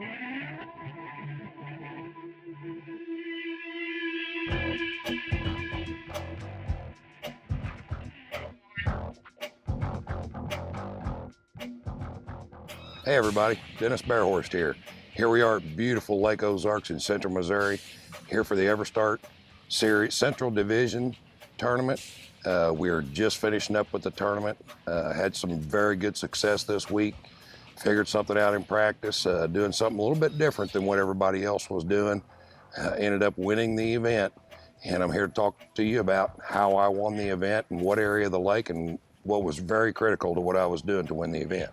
Hey everybody, Dennis Berhorst here. Here we are at beautiful Lake Ozarks in central Missouri, here for the EverStart Series Central Division Tournament. We're just finishing up with the tournament. Had some very good success this week. Figured something out in practice, doing something a little bit different than what everybody else was doing. Ended up winning the event, and I'm here to talk to you about how I won the event and what area of the lake and what was very critical to what I was doing to win the event.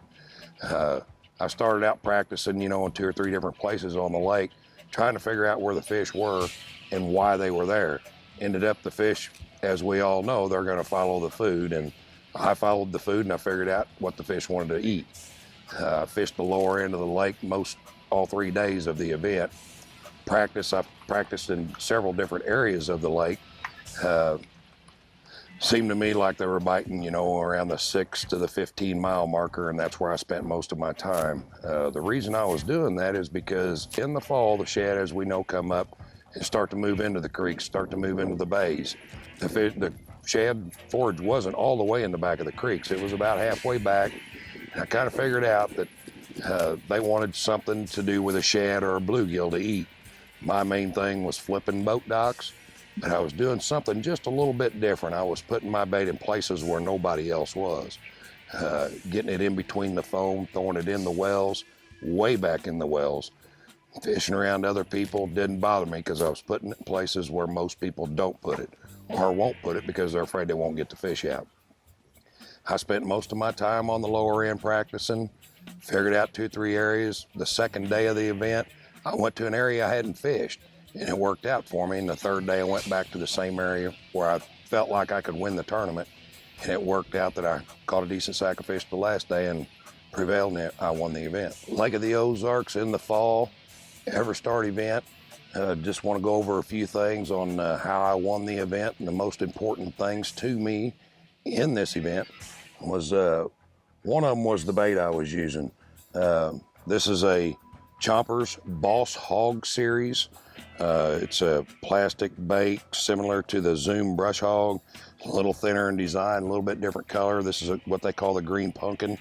I started out practicing, in 2 or 3 different places on the lake, trying to figure out where the fish were and why they were there. Ended up the fish, as we all know, they're going to follow the food, and I followed the food and I figured out what the fish wanted to eat. Fished the lower end of the lake all 3 days of the event. I practiced in several different areas of the lake. Seemed to me like they were biting, around the 6 to the 15 mile marker, and that's where I spent most of my time. The reason I was doing that is because in the fall, the shad, as we know, come up and start to move into the creeks, start to move into the bays. The shad forage wasn't all the way in the back of the creeks. It was about halfway back. And I kind of figured out that they wanted something to do with a shad or a bluegill to eat. My main thing was flipping boat docks. But I was doing something just a little bit different. I was putting my bait in places where nobody else was. Getting it in between the foam, throwing it in the wells, way back in the wells. Fishing around other people didn't bother me because I was putting it in places where most people don't put it or won't put it because they're afraid they won't get the fish out. I spent most of my time on the lower end practicing, figured out 2 or 3 areas. The second day of the event, I went to an area I hadn't fished. And it worked out for me. And the third day I went back to the same area where I felt like I could win the tournament. And it worked out that I caught a decent sack of fish the last day and prevailed, and I won the event. Lake of the Ozarks in the fall, EverStart event. Just want to go over a few things on how I won the event. And the most important things to me in this event was, one of them was the bait I was using. This is a Chompers Boss Hog series. It's a plastic bait similar to the Zoom brush hog, a little thinner in design, a little bit different color. This is what they call the green pumpkin.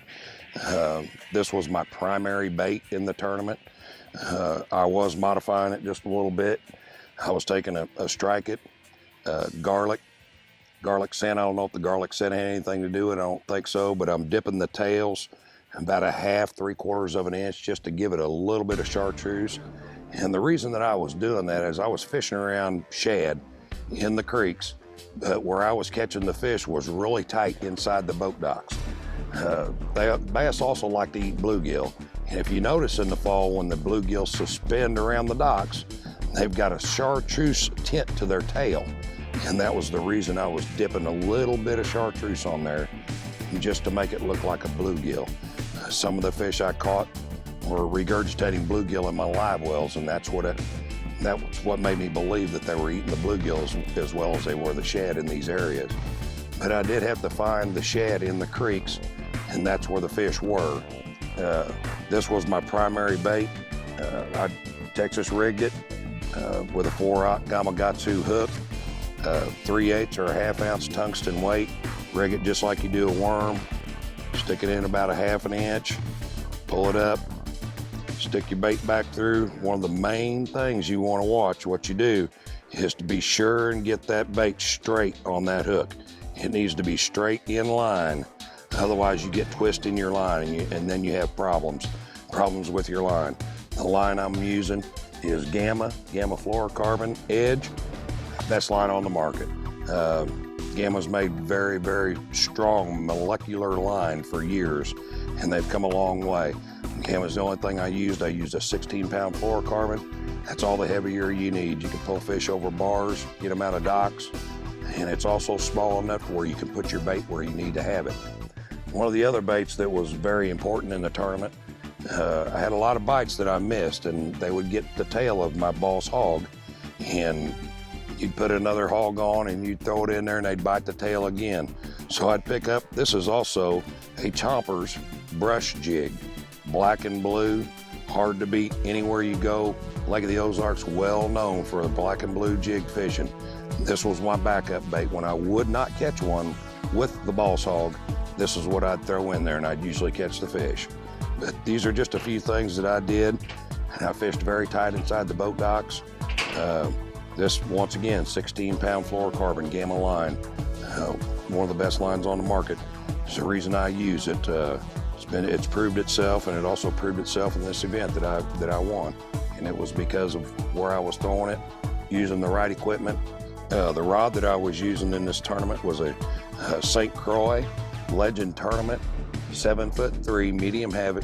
This was my primary bait in the tournament. I was modifying it just a little bit. I was taking a strike it, garlic scent. I don't know if the garlic scent had anything to do with it. I don't think so, but I'm dipping the tails about a half, 3/4 of an inch just to give it a little bit of chartreuse. And the reason that I was doing that is I was fishing around shad in the creeks, but where I was catching the fish was really tight inside the boat docks. Bass also like to eat bluegill. And if you notice in the fall when the bluegill suspend around the docks, they've got a chartreuse tint to their tail. And that was the reason I was dipping a little bit of chartreuse on there just to make it look like a bluegill. Some of the fish I caught were regurgitating bluegill in my live wells, and that's what made me believe that they were eating the bluegill as well as they were the shad in these areas. But I did have to find the shad in the creeks, and that's where the fish were. This was my primary bait. I Texas rigged it with a 4/0 Gamakatsu hook, 3/8 or a 1/2 ounce tungsten weight. Rig it just like you do a worm. Stick it in about a 1/2 inch, pull it up, stick your bait back through. One of the main things you want to watch, what you do, is to be sure and get that bait straight on that hook. It needs to be straight in line. Otherwise you get twist in your line and then you have problems with your line. The line I'm using is Gamma fluorocarbon Edge. Best line on the market. Gamma's made very, very strong molecular line for years, and they've come a long way. Gamma's the only thing I used. I used a 16-pound fluorocarbon. That's all the heavier you need. You can pull fish over bars, get them out of docks, and it's also small enough where you can put your bait where you need to have it. One of the other baits that was very important in the tournament, I had a lot of bites that I missed, and they would get the tail of my boss hog, and you'd put another hog on and you'd throw it in there and they'd bite the tail again. So I'd pick up, this is also a Chompers brush jig, black and blue, hard to beat anywhere you go. Lake of the Ozark's well known for the black and blue jig fishing. This was my backup bait. When I would not catch one with the boss hog, this is what I'd throw in there, and I'd usually catch the fish. But these are just a few things that I did. I fished very tight inside the boat docks. This, once again, 16-pound fluorocarbon gamma line. One of the best lines on the market. It's the reason I use it. It's proved itself, and it also proved itself in this event that I won. And it was because of where I was throwing it, using the right equipment. The rod that I was using in this tournament was a St. Croix Legend Tournament, 7'3",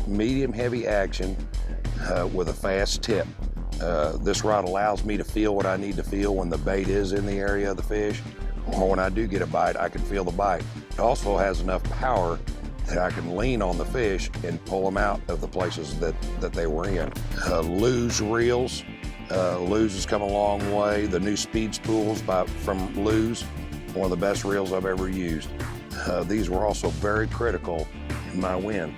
medium heavy action with a fast tip. This rod allows me to feel what I need to feel when the bait is in the area of the fish, or when I do get a bite, I can feel the bite. It also has enough power that I can lean on the fish and pull them out of the places that they were in. Lew's reels. Lew's has come a long way. The new speed spools from Lew's, one of the best reels I've ever used. These were also very critical in my win.